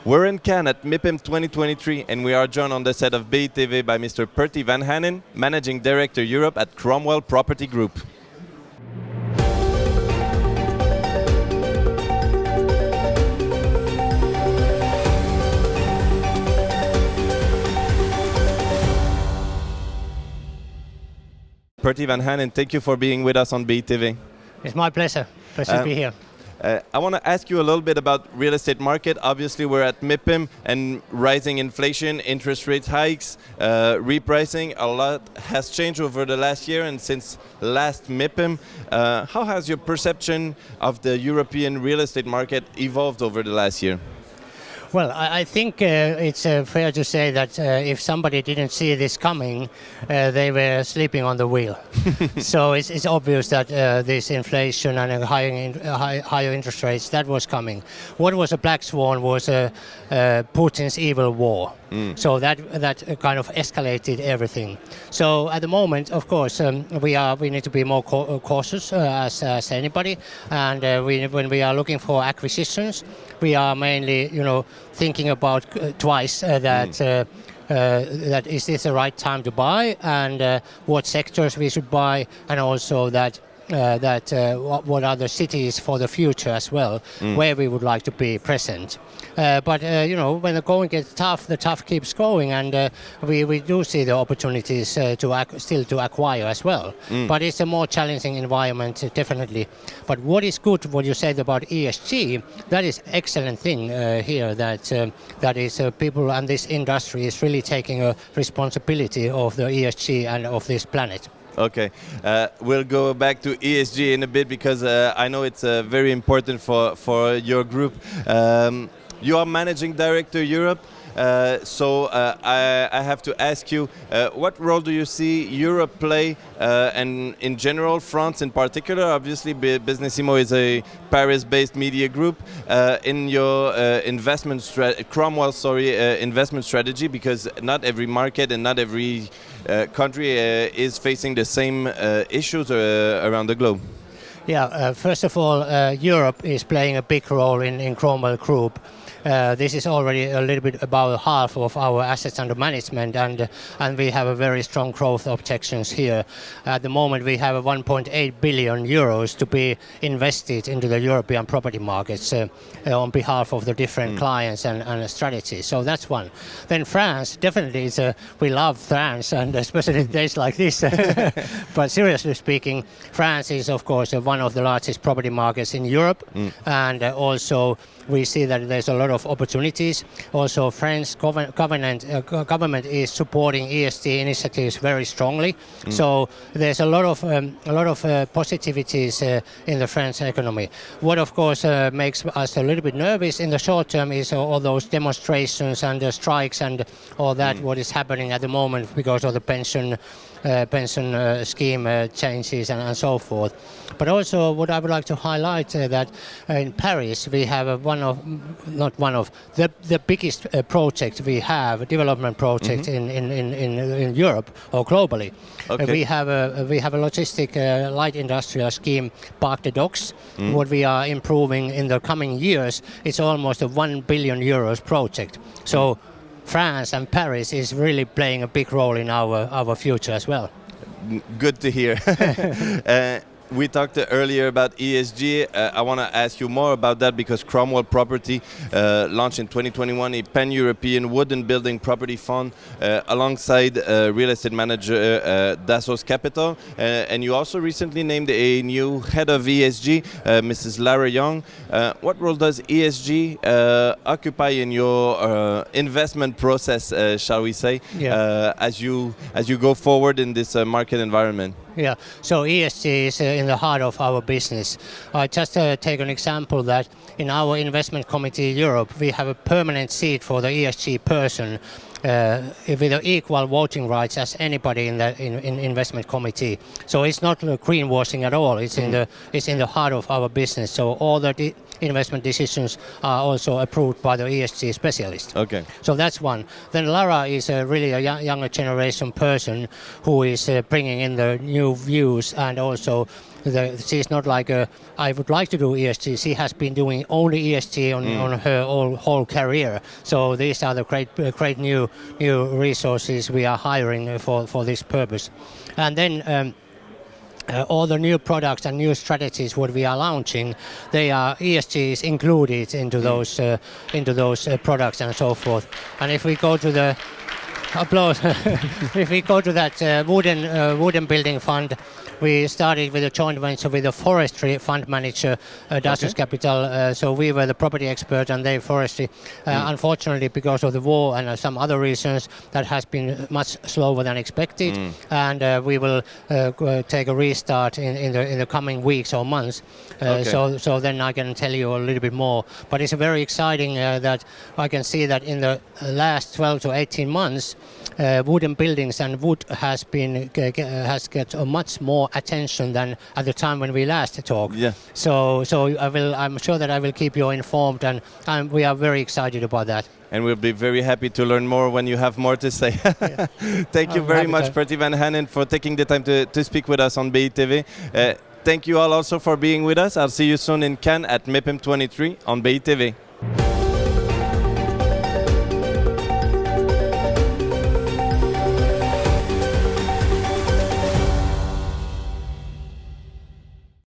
We're in Cannes at MIPIM 2023 and we are joined on the set of BiTV by Mr. Pertti Vanhanen, Managing Director Europe at Cromwell Property Group. Pertti Vanhanen, thank you for being with us on BiTV. It's my pleasure. Pleasure to be here. I want to ask you a little bit about real estate market. Obviously, we're at MIPIM and rising inflation, interest rate hikes, repricing. A lot has changed over the last year and since last MIPIM. How has your perception of the European real estate market evolved over the last year? Well, I think it's fair to say that if somebody didn't see this coming, they were sleeping on the wheel. So it's obvious that this inflation and higher interest rates, that was coming. What was a black swan was Putin's evil war. So that kind of escalated everything. So at the moment, of course, we need to be more cautious as anybody. And when we are looking for acquisitions, we are mainly, thinking about twice that is this the right time to buy, and what sectors we should buy, and also that what are the cities for the future as well, where we would like to be present. But when the going gets tough, the tough keeps going, and we do see the opportunities to acquire as well. But it's a more challenging environment, definitely. But what is good, what you said about ESG, that is excellent thing here, that is people and this industry is really taking a responsibility of the ESG and of this planet. Okay, we'll go back to ESG in a bit because I know it's very important for your group. You are Managing Director Europe, so I have to ask you, what role do you see Europe play, and in general France in particular? Obviously Businessimo is a Paris-based media group, in your Cromwell investment strategy, because not every market and not every country is facing the same issues around the globe. Yeah, first of all, Europe is playing a big role in Cromwell Group. This is already a little bit about half of our assets under management, and we have a very strong growth objectives here. At the moment, we have 1.8 billion euros to be invested into the European property markets on behalf of the different clients and strategies. So that's one. Then France, definitely, we love France, and especially days like this. But seriously speaking, France is, of course, one of the largest property markets in Europe, and also we see that there's a lot of opportunities. Also, French government is supporting ESG initiatives very strongly. So there's a lot of positivities in the French economy. What, of course, makes us a little bit nervous in the short term is all those demonstrations and the strikes and all that what is happening at the moment because of the pension scheme changes and so forth. But also what I would like to highlight that in Paris we have the biggest project we have, development project in Europe or globally. Okay. We have a logistic light industrial scheme, Parc des Docks. What we are improving in the coming years, it's almost a 1 billion euros project. So France and Paris is really playing a big role in our future as well. Good to hear. We talked earlier about ESG. I want to ask you more about that because Cromwell Property launched in 2021 a pan-European wooden building property fund alongside real estate manager Dassault Capital. And you also recently named a new head of ESG, Mrs. Lara Young. What role does ESG occupy in your investment process, shall we say, as you go forward in this market environment? Yeah, so ESG is in the heart of our business. I just take an example that in our investment committee Europe, we have a permanent seat for the ESG person with equal voting rights as anybody in the investment committee. So it's not greenwashing at all. It's in the heart of our business. So all the investment decisions are also approved by the ESG specialist. Okay. So that's one. Then Lara is really a younger generation person who is bringing in the new views and also she's not like I would like to do ESG. She has been doing only ESG on her whole career. So these are the great new resources we are hiring for this purpose. And then all the new products and new strategies what we are launching, they are ESGs included into those products and so forth. And if we go to the applause, if we go to that wooden building fund, we started with a joint venture with a forestry fund manager, Dasus Capital. So we were the property expert and they forestry. Unfortunately, because of the war and some other reasons, that has been much slower than expected. And we will take a restart in the coming weeks or months. So then I can tell you a little bit more. But it's very exciting that I can see that in the last 12 to 18 months, wooden buildings and wood has got much more attention than at the time when we last talked. Yeah. So I'm sure that I will keep you informed, and we are very excited about that. And we'll be very happy to learn more when you have more to say. Thank you very much, Pertti Vanhanen, for taking the time to speak with us on BiTV. Thank you all also for being with us. I'll see you soon in Cannes at MIPIM 23 on BiTV.